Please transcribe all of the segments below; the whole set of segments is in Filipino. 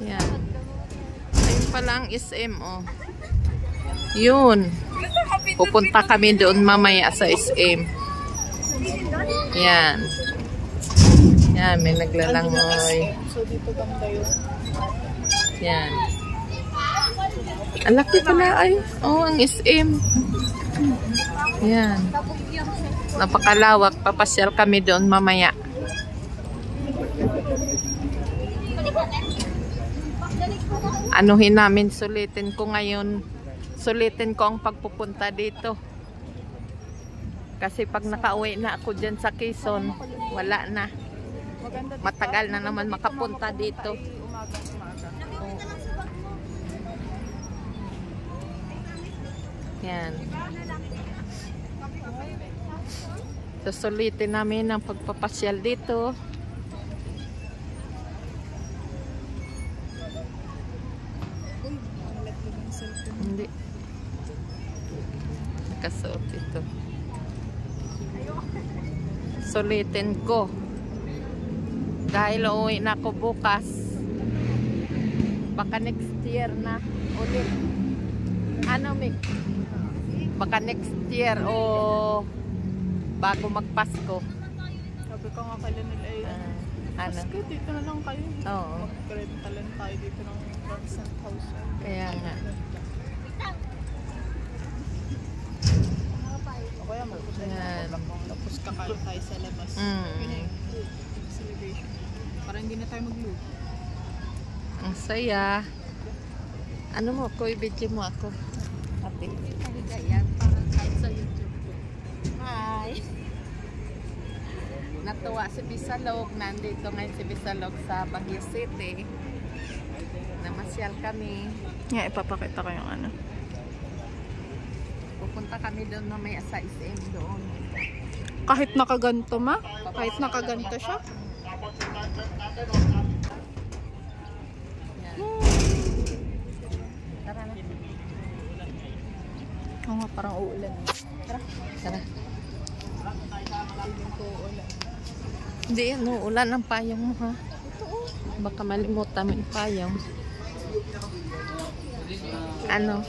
Yan. Ayun pala ang SM, oh. Yun. Pupunta kami doon mamaya sa SM. Yan. Yan, may naglalangoy. So, dito banda yun. Yan. Ang laki pala ay. Oh, ang SM. Yan. Napakalawak. Papasyal kami doon mamaya. Anuhin namin, sulitin ko ngayon. Sulitin ko ang pagpupunta dito. Kasi pag nakauwi na ako dyan sa Quezon, wala na. Matagal na naman makapunta dito. Yan. Susulitin namin ang pagpapasyal dito. Hindi. Nakasuot ito. Sulitin ko. Dahil uuwi na ako bukas. Baka next year na ulit. Ano, Mick? Baka next year o bago magpasko. Sabi ko nga kala nila ay ano? Pasko, dito na lang kayo. Oo. Mag-renta lang tayo dito ng 1,000. Kaya nga. O kaya magpunta Yan. na tapos kakain tayo sa labas. Yun na yung celebration. Para hindi na tayo mag-loop. Ang saya. Ano mo ko, i-video mo ako. Ate. Yan, parang kahit sa YouTube ko. Hi! Natuwa si Bisalog. Nandito ngayon si Bisalog sa Baguio City. Namasyal kami. Nga, ipapakita ko yung ano. Pupunta kami doon mamaya sa SM doon. Kahit nakaganto ma? Kahit nakaganto siya? Yan. Tara na. Oo nga, parang uulan. Tara. Tara. Feeling ko uulan. Hindi yan, ulan ang payong mo ha. Baka malimutan mo yung payong. Ano?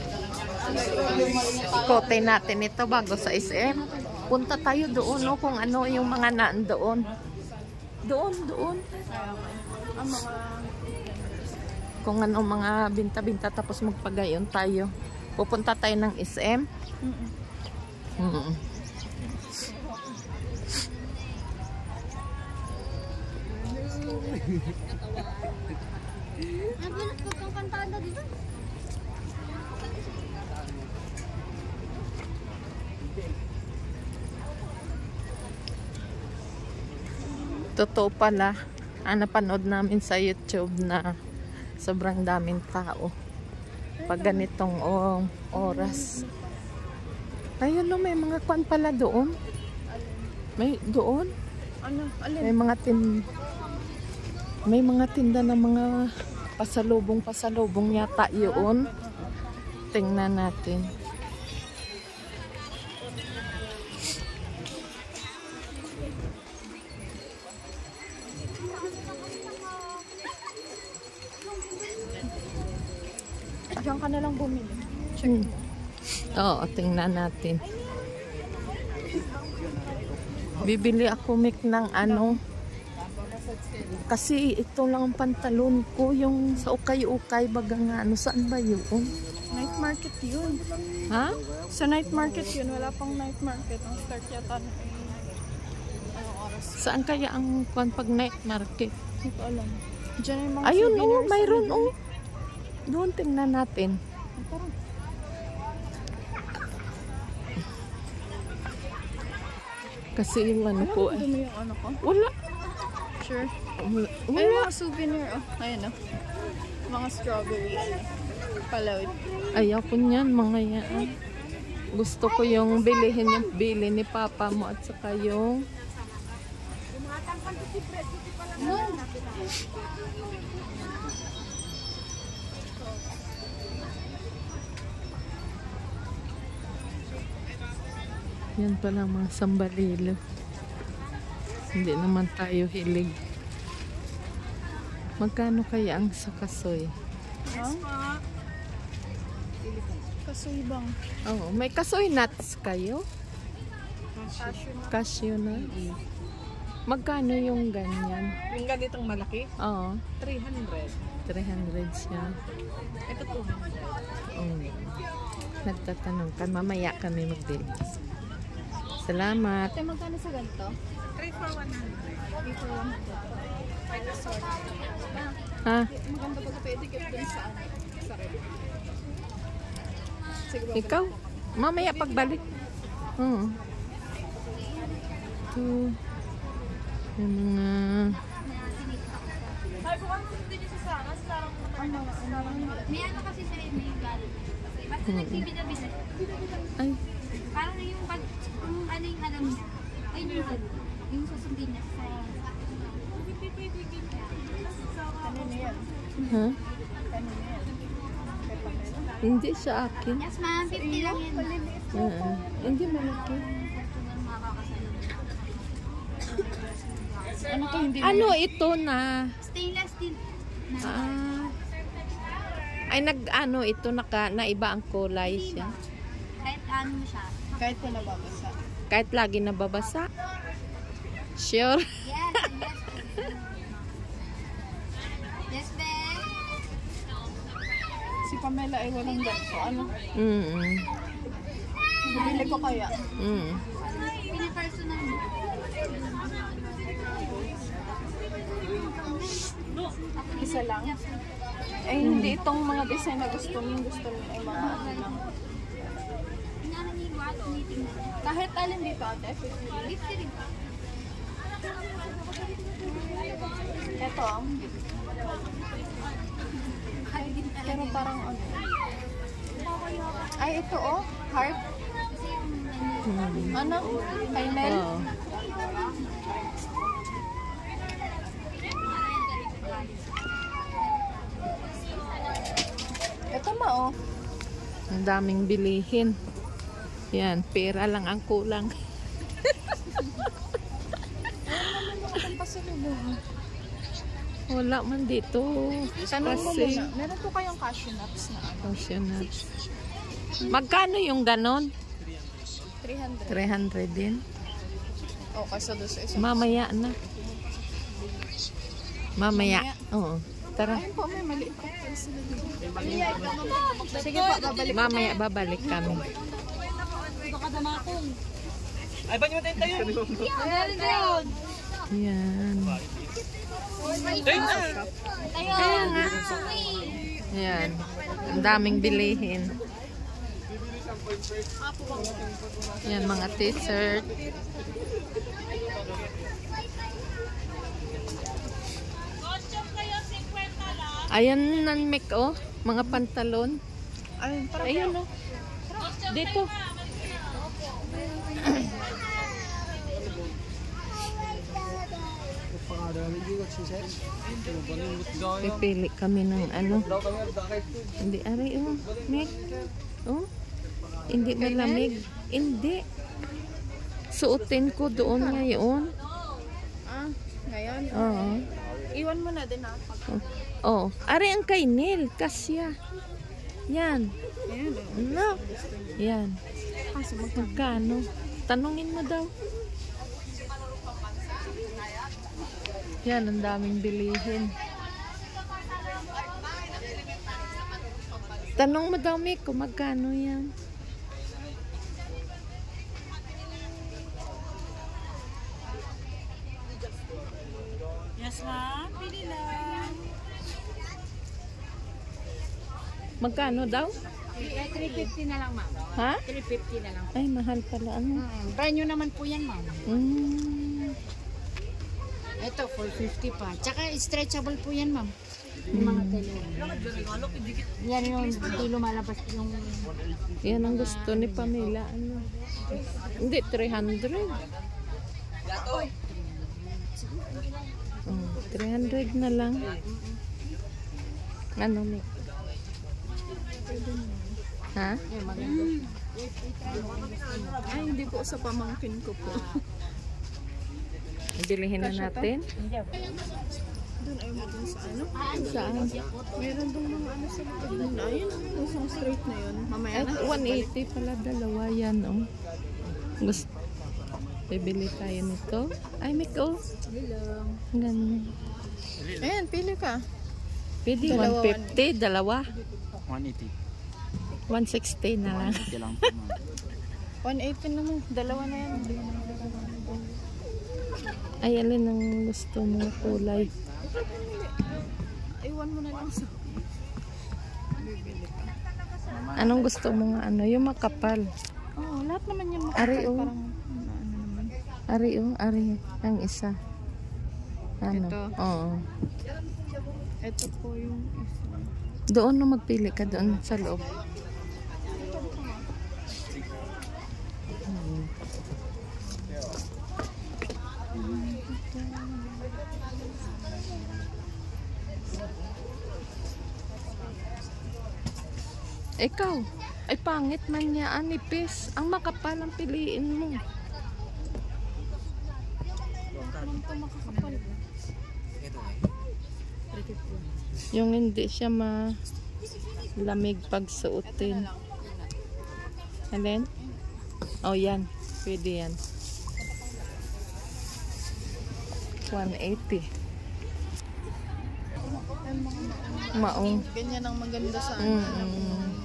Ikote natin ito bago sa SM. Punta tayo doon no, kung ano yung mga naan doon. Doon. Ang mga... Kung ano mga binta-binta tapos magpagayon tayo. Pupunta tayo ng SM. Totoo pala, ang napanood namin sa YouTube na sobrang daming tao pag ganitong oras. Ayun no, may mga kwan pala doon. May doon. Ano? Alin? May mga tinda ng mga pasalubong yata yun. Tingnan natin. Diyan ka na lang bumili. Oo, tingnan natin. Bibili ako Mick ng ano. Kasi ito lang ang pantalon ko. Yung sa ukay-ukay baga nga. Ano, saan ba yun? Night market yun. Ha? Sa night market yun. Wala pang night market. Ang start yata na anong oras? Saan kaya ang kwan pag night market? Hindi ko alam. Diyan yung mga Ayun souvenirs. mayroon Doon tingnan natin. Tara. Kasi yung ano ko Ano yung ano ko? wala. Sure. Wala. Ay, mga souvenir. Oh. Ayun oh. Mga strawberry. Palawit. Ayaw ko niyan, mga yan. Gusto ko yung bilihin yung bili ni Papa mo at saka yung yan pala mga sambalilo. Hindi naman tayo hilig. Magkano kaya ang sa kasoy? Huh? Kasoy bang? Oh, may kasoy nuts kayo? Cashew nuts. Magkano yung ganyan? Yung ganitong malaki? Oo, 300. 300 siya. Ito 200. Oh. Nagtatanong ka, mamaya kami magbili. Salamat. Ate, magkano sa ganito? 3 for 100. 3 for 100. Ay, sorry. Ha? Maganda ba ito? Pwede ka dun sa ano? Sa red. Sige, Ikaw? Mamaya pagbalik. Oo. Ito. Yung mga... May ano kasi sa may galing. Basta nagbibida-bida. Ay, Parang yung pag, kung ano yung alam niya. Ay, yung susundin niya sa... Kanino yan? ha? Kanino yan? Kay Pamela? Hindi siya akin. Yes, ma'am. 50 lang yan. Hindi malaki. Ano to hindi Ano ito na? Stainless steel. Ah, ay nag-ano ito naiba ang kulay siya. Kahit ano mo siya. kahit ko nababasa? Kahit lagi nababasa. Sure. Yes, yes. Yes, babe. Si Pamela ay walang ganito. Ano? Bibili ko kaya? Pinapersonal mo. Isa lang? Eh, hindi itong mga design na gusto niyo. Gusto niyo ay mga ano lang. Inaano niyo yung what? Tinitingnan. Kahit alin dito ate, 50. 50 rin ba? Ito. Pero parang ano. Ay, ito oh. Heart. Kasi yung ano, Ano? Kay Mel? Oo. Ito ma oh. Ang daming bilihin. Yan, pera lang ang kulang. Ang pasalubong. Wala man dito. Tanong mo Kasi, muna. Meron po kayong cashew nuts na ano? cashew nuts. Magkano yung ganon? 300. 300 din. Oh, kasi doon sa isa. Mamaya na. Mamaya. Oo. Tara. Ayun po, may maliit pa po sila dito. Sige po, babalik. Mamaya babalik kami. Ay, ba nyo tayo? Yan. Kaya nga. Yan. Ang daming bilihin. Yan, mga t-shirt. Ayan nanmik oh. Mga pantalon. Ayun, parang Ayun oh. Dito. Pipili kami ng ano. Hindi, aray oh. Mek. Oh. Hindi malamig. Hindi. Suotin ko doon ngayon. ngayon. Oo. Iwan mo na din ha. Oh. Aray ang kay Neil. Kasya. Yan. Ayan. No. Yan. Kaso Magkano? Tanungin mo daw. Yan, ang daming bilihin. Tanong mo daw, Mick, kung magkano yan. Yes, ma'am. Pili lang. Magkano daw? 350 na lang, ma'am. Ha? 350 na lang. Ay, mahal pala. Ano? Brand new naman po yan, ma'am. Ito, 450 pa. Tsaka stretchable po yan, ma'am. Yung mga telo. Yan yung hindi lumalabas yung... Yan ang gusto ni Pamela. Ano? Hindi, 300. 300 na lang. Ano, Mick? Ha? Ay, hindi po sa pamangkin ko po. Bilihin na natin. doon, ayaw mo dun sa ano? Saan? Meron dong mga ano sa likod doon. Ayun, isang straight na yun. Mamaya At na. 180 pala, dalawa yan, oh. Gusto. Bibili tayo nito. Ay, Miko. Bilang. Ganun. Ayan, pili ka. Pwede, Dalawa, 150, dalawa. 180. 160 na lang. 180 lang po, ma'am. 180 naman. Dalawa na yan. Ay, alin ang gusto mo kulay? Iwan mo na lang sa... Bibili ka. Anong gusto mo nga ano? Yung makapal. Oo, lahat naman yung makapal. Ari, oh. Parang ano naman. Ari, oh. Ari. Ang isa. Ano? Ito. Oo. Ito po yung isa. Doon na magpili ka doon sa loob. Ikaw, ay pangit man niya, anipis. Ang makapal ang piliin mo. Ito makakapal. Yung hindi siya malamig pag suotin. Alin? Oh, yan. Pwede yan. 180. Maong. Ganyan ang maganda sa ano.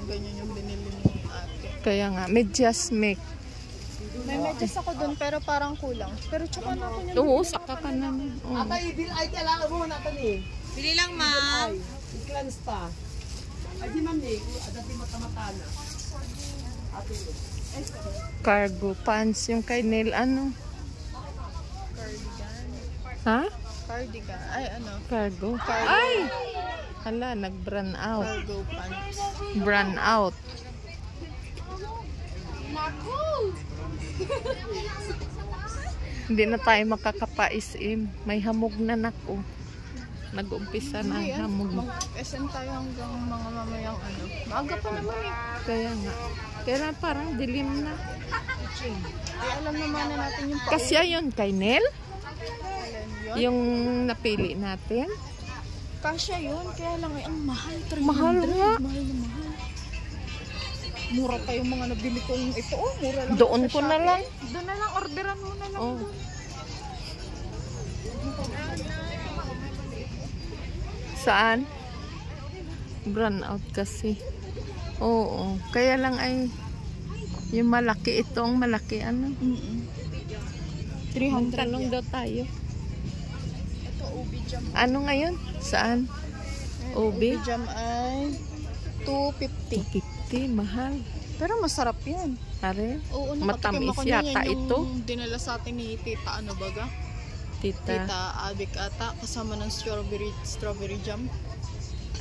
Ganyan yung binili ni ate. Kaya nga, medyas make. May medyas ako dun pero parang kulang. Pero tsaka na ako niyan. Oo, saka ka na. Ay, kailangan mo na ito ni. Bili lang, ma'am. I-cleanse pa. Ay, di ma'am ni. Dati mata-mata na. Cargo pants. Yung kay Neil, ano? Cardigan. Ha? Cardigan. Ay, ano? Cargo. Ay! Hala, nag-brand out. Cargo pants. Brand out. Hindi na tayo makakapaisim. May hamog na nako. Nag-umpisa na ang hamog. Mag-SM tayo hanggang mga mamayang ano. Maaga pa naman eh. Kaya nga. Kaya parang dilim na. Ay, alam naman na natin yung Kasi ayun kay Neil, paulan yun. yung napili natin. Kasya yun. Kaya lang ay ang mahal. 300. Mahal nga. Mahal na mahal. Mura pa yung mga nabili kong ito. Oh, mura lang. Doon sa ko na Shopee. lang. Doon na lang. Orderan mo na lang. Oh. Saan? Brand out kasi. Oo. Kaya lang ay yung malaki itong malaki ano. 300 Tanong yan. daw tayo. Ito, Ubi Jam. Ano ngayon? Saan? Ubi Ubi? Jam ay 250. 50. Mahal. Pero masarap yan. Are? Oo, Matamis nakatikim ako niyan. yata Yan ito. yung dinala sa atin ni Tita ano baga? Tita. Tita Abik ata. Kasama ng strawberry jam.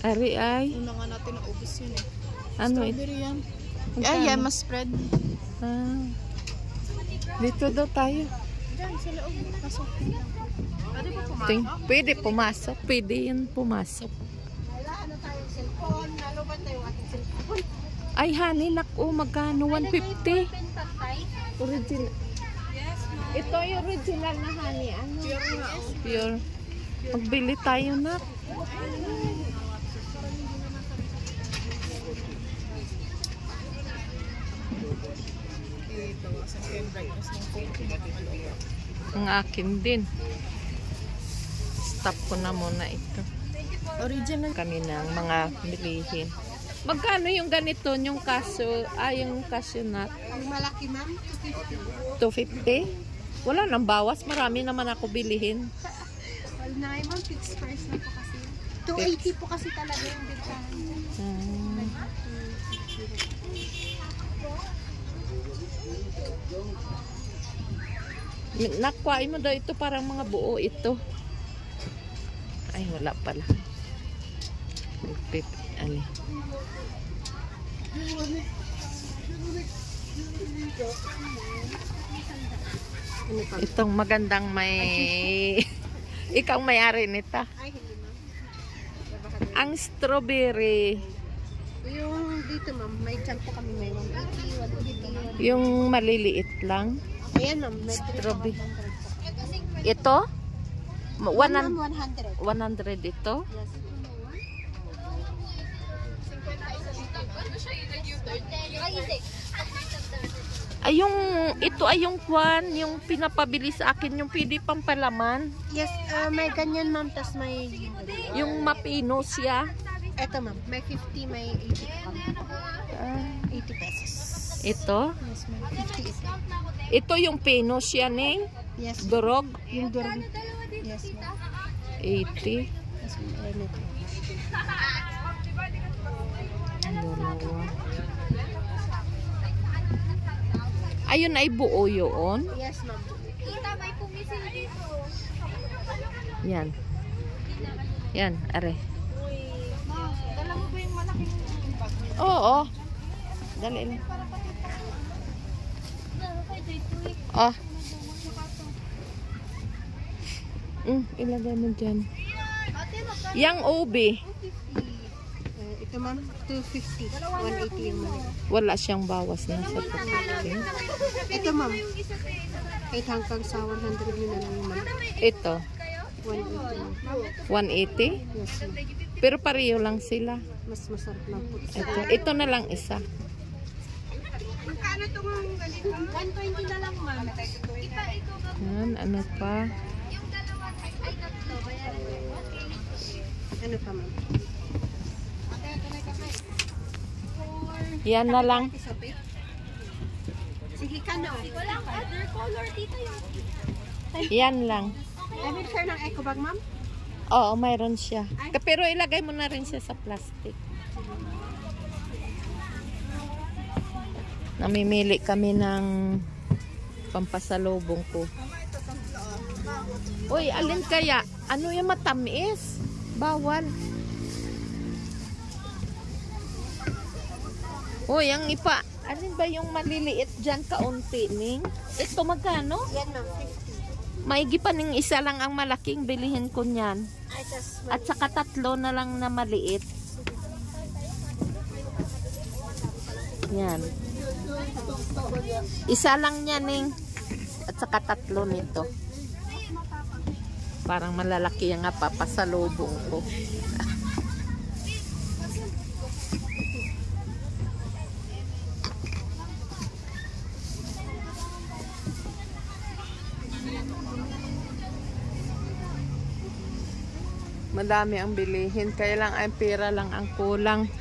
Are ay. Una nga natin naubos yun eh. Ano ito? Strawberry yan. Magkano? Ay, yema spread. Ah. Dito daw tayo. Diyan, sa loob. Pasok. Pwede ba pumasok? Pwede pumasok. Pwede yan pumasok. Ay, honey, naku, magkano? 150? Original. Ito yung original na honey. Ano? Pure nga oh. Pure. Magbili tayo na. Bawasan ko yung brightness ng phone ko. Baka maloko. Ang akin din. Stop ko na muna ito. Original. Kami ng mga bilihin. Magkano yung ganito, yung kaso, yung cashew nut? Ang malaki ma'am, 250? Wala nang bawas. Marami naman ako bilihin. all na ma'am, fixed price na po kasi. 280 po kasi talaga yung bigyan. Nakuha mo daw ito parang mga buo ito. Ay, wala pala. Ali. Itong magandang may ikaw may-ari nito. Ang strawberry. Yung dito ma'am, may chan po kami may 180, 180. Yung maliliit lang. Ayan ma'am, may Strawberry. Ito? Ma'am, 100 100. ito. Yes. Ay, ito ay yung kwan, yung pinapabili sa akin, yung pwede pang palaman. Yes, may ganyan ma'am, tas may... Yung mapino siya. Eto ma'am, may 50, may 80 pa. 80 pesos. Ito. Yes ma'am, 50 is Ito yung pino siya, Ning. Yes. Durog. Yung durog. Yes ma'am. 80. Yes ma'am. Dalawa. Ayun ay buo yun. Yes ma'am. Yan. Yan, are. Dala mo ba yung malaking bag? Oo. Dali lang. Oh. Ilagay mo dyan. Yang OB. Ito ma'am, 250. 180 yung mali. Wala siyang bawas na sa pagkain. Ito ma'am, kahit hanggang sa 100 yun na lang yung mali. Ito. 180. 180. Yes ma'am. Pero pareho lang sila. Mas masarap lang po. Ito na lang isa. Magkano itong ganito? 120 na lang ma'am. Yan, ano pa? Ano pa ma'am? Yan na lang. Sige ka na. Walang other color dito yun. Yan lang. Ever share ng eco bag ma'am? Oo, mayroon siya. Pero ilagay mo na rin siya sa plastic. Namimili kami ng pampasalubong ko. Uy, alin kaya? Ano yung matamis? Bawal. Uy, ang ipa. Alin ba yung maliliit dyan kaunti, Ning? Ito magkano? Yan ma'am, 50. Maigi pa ning isa lang ang malaking, bilihin ko niyan. Ay, tas At saka 3 na lang na maliit. Yan. Isa lang niya, Ning. At saka 3 nito. Parang malalaki yung nga papasalubong ko. Madami ang bilihin, kaya lang ay pera lang ang kulang.